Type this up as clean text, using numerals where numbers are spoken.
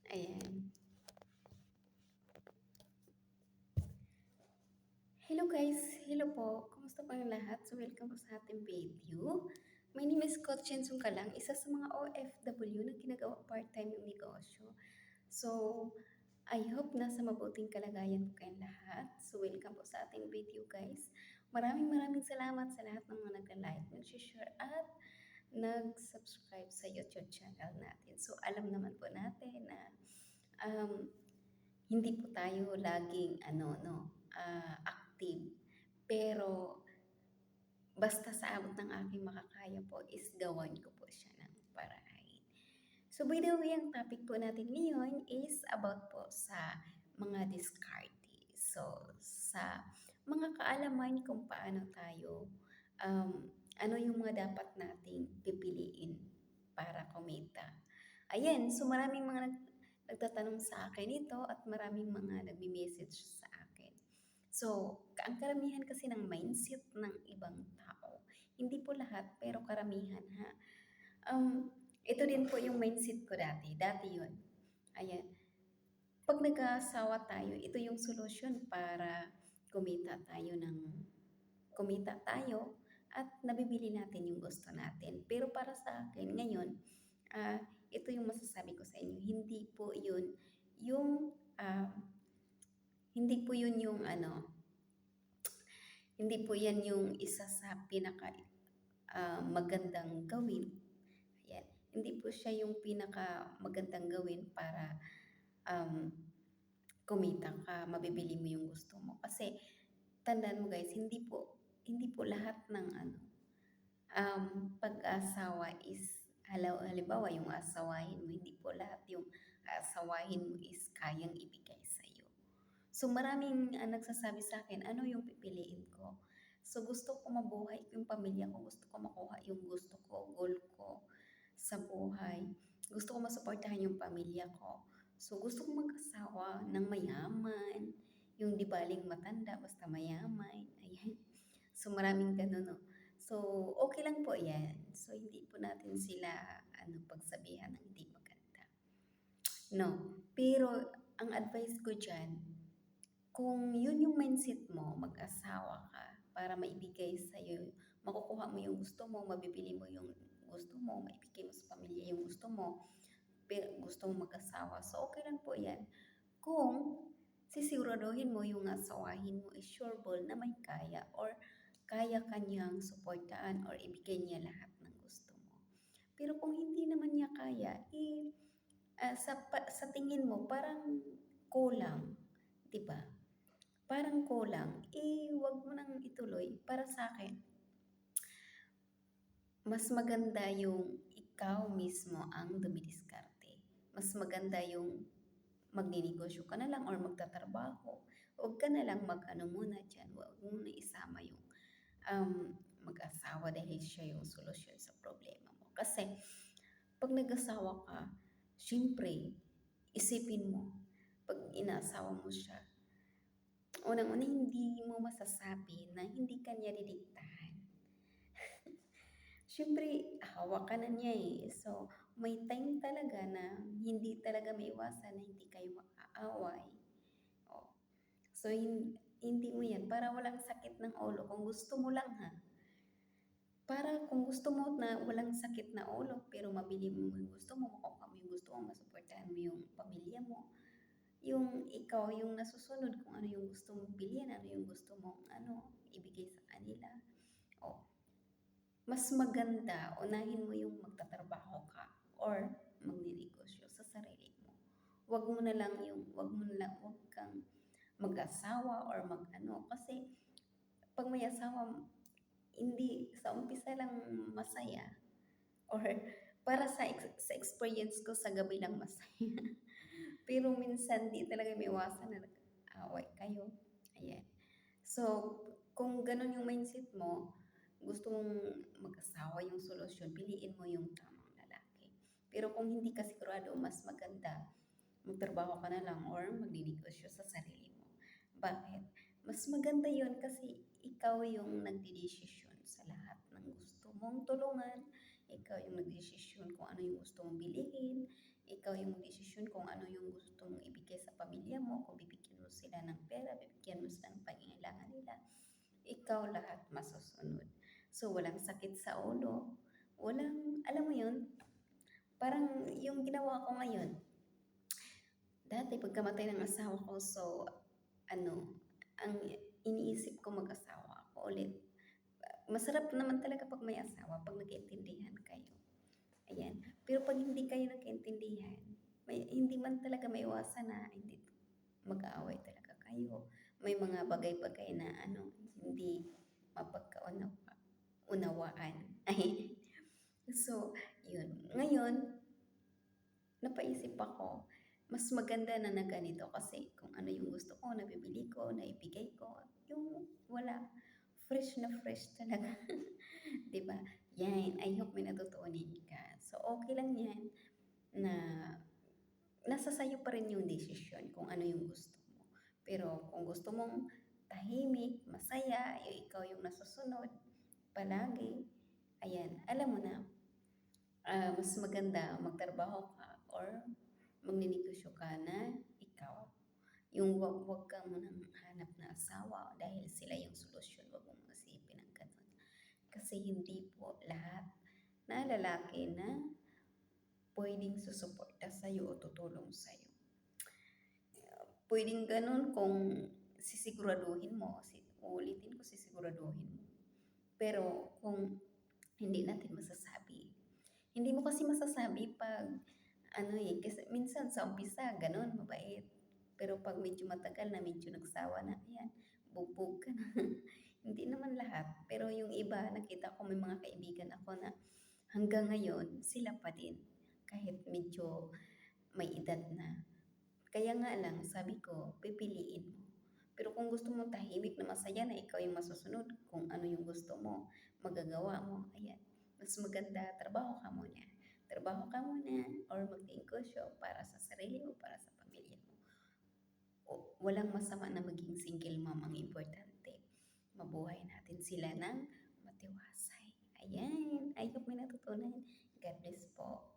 Ayan. Hello guys! Hello po! Kumusta po yung lahat? So welcome po sa ating video. My name is Coach Jensung Kalang, isa sa mga OFW na ginagawa part-time yung negosyo. So, I hope nasa mabuting kalagayan po kayong lahat. So welcome po sa ating video guys. Maraming salamat sa lahat ng mga nag-like, nag-share at nag-subscribe sa YouTube channel natin. So alam naman po natin na um, hindi po tayo laging active. Pero basta sa abot ng aking makakaya po is gawan ko po siya ng paraan. So by the way, ang topic po natin ngayon is about po sa mga diskarte. So sa mga kaalaman kung paano tayo, ano yung mga dapat nating pipiliin para kumita. Ayan, so maraming mga nagtatanong sa akin ito at maraming mga nagme-message sa akin. So, ang karamihan kasi ng mindset ng ibang tao, hindi po lahat, pero karamihan ha. Ito din po yung mindset ko dati. Dati yun. Ayan. Pag nag-aasawa tayo, ito yung solusyon para kumita tayo at nabibili natin yung gusto natin. Pero para sa akin, ngayon, ito yung masasabi ko sa inyo, yung, ah, hindi po yun yung hindi po yan yung isa sa pinaka magandang gawin. Ayan. Hindi po siya yung pinaka magandang gawin para um, kumita ka, mabibili mo yung gusto mo. Kasi tandaan mo guys, hindi po lahat ng pag-asawa is halimbawa yung asawahin mo, hindi po lahat yung asawahin mo is kayang ibigay sa iyo. So maraming nagsasabi sa akin, ano yung pipiliin ko? So gusto ko mabuhay yung pamilya ko, gusto ko makuha yung gusto ko, goal ko sa buhay. Gusto ko masuportahan yung pamilya ko. So gusto ko mag-asawa ng mayaman, yung di baling matanda, basta mayaman. Ayan. So maraming ganun, no? So okay lang po yan. So hindi po natin sila pagsabihan ng hindi maganda. No. Pero ang advice ko dyan, kung yun yung mindset mo, mag-asawa ka para maibigay sa'yo, makukuha mo yung gusto mo, mabibili mo yung gusto mo, maibigay mo sa pamilya yung gusto mo, pero gusto mo mag-asawa. So, okay lang po yan. Kung sisiguraduhin mo yung asawahin mo is sureball na may kaya or kaya kanyang suportaan or ibigay niya lahat ng gusto mo. Pero kung hindi naman niya kaya, sa tingin mo parang kulang, 'di ba? Parang kulang, wag mo nang ituloy. Para sa akin, mas maganda yung ikaw mismo ang dumidiskarte. Mas maganda yung magninegosyo ka na lang or magtatrabaho. Huwag ka na lang mag-ano muna dyan. Huwag mo na isama yung mag-asawa dahil siya yung solusyon sa problema mo. Kasi pag nag-asawa ka, syempre, isipin mo, pag inaasawa mo siya, unang-una hindi mo masasabi na hindi ka niya didiktahan. Siyempre, hawak ka na niya eh. So, may time talaga na hindi talaga maiwasan na hindi kayo mag-aaway. Oh. So, hindi mo yan. Para walang sakit ng ulo. Kung gusto mo lang ha. Para kung gusto mo na walang sakit na ulo, pero mabili mo yung gusto mo, makuha mo yung gusto mo, masuportahan mo yung pamilya mo, yung ikaw yung nasusunod kung ano yung gusto mong bilhin, ano yung gusto mong ibigay sa kanila. O, mas maganda, unahin mo yung magtatrabaho ka or magninegosyo sa sarili mo. Wag kang mag-asawa or kasi pag may asawa, hindi sa umpisa lang masaya or para sa experience ko sa gabi lang masaya. Pero minsan di talaga may iwasan na nag-away kayo. Ayan. So, kung ganun yung mindset mo, gusto mong mag-asawa yung solusyon, piliin mo yung tamang lalaki. Pero kung hindi ka sigurado, mas maganda, magtrabaho ka na lang or magdinegosyo sa sarili mo. Bakit? Mas maganda yon kasi ikaw yung nagdidesisyon sa lahat ng gusto mong tulungan, ikaw yung nagdesisyon kung ano yung gusto mong bilihin, ikaw yung magdesisyon kung ano yung gusto mong ibigay sa pamilya mo, kung bibigyan mo sila ng pera, bibigyan mo sila ng pangangailangan nila, ikaw lahat masusunod. So, walang sakit sa ulo, walang, alam mo yun, parang yung ginawa ko ngayon, dati pagkamatay ng asawa ko, so, ano, ang iniisip ko mag-asawa ako ulit. Masarap naman talaga 'pag may asawa, 'pag nagkaintindihan kayo, ayan. Pero 'pag hindi kayo nagkaintindihan, hindi man talaga maiwasan na hindi mag-aaway talaga kayo. May mga bagay-bagay na ano, hindi unawaan. So, yun. Ngayon, napaisip ako, mas maganda na ganito kasi kung ano yung gusto ko, nabibili ko, naibigay ko, yung wala, fresh talaga. 'Di ba? Yan, I hope may natutunan ka. So, okay lang yan na nasa sa'yo pa rin yung desisyon kung ano yung gusto mo. Pero kung gusto mong tahimik, masaya, ikaw yung nasusunod palagi, ayan, alam mo na, mas maganda magtrabaho ka or magninegosyo ka na ikaw. Yung wag ka munang hanap na asawa dahil sila yung solusyon, wag mong isipin ang gano'n. Kasi hindi po lahat na lalaki na puwedeng susuporta sa'yo o tutulong sa'yo. Puwedeng gano'n kung sisiguraduhin mo, uulitin ko sisiguraduhin mo. Pero kung hindi natin masasabi, hindi mo kasi masasabi 'pag ano, kasi minsan sa umpisa gano'n, mabait. Pero 'pag medyo matagal na, medyo nagsawa na, ayan, bugbog ka na. Hindi naman lahat, pero yung iba nakita ko may mga kaibigan ako na hanggang ngayon sila pa din kahit medyo may edad na. Kaya nga lang sabi ko, pipiliin mo. Pero kung gusto mo tahimik na masaya na ikaw yung masusunod, kung ano yung gusto mo, magagawa mo, ayan, mas maganda trabaho ka muna. Trabaho ka muna or magnegosyo para sa sarili mo, para sa pamilya mo. Walang masama na maging single mom, ang importante. Mabuhay natin sila ng matiwasay. Ayan, I hope may natutunan. God bless po.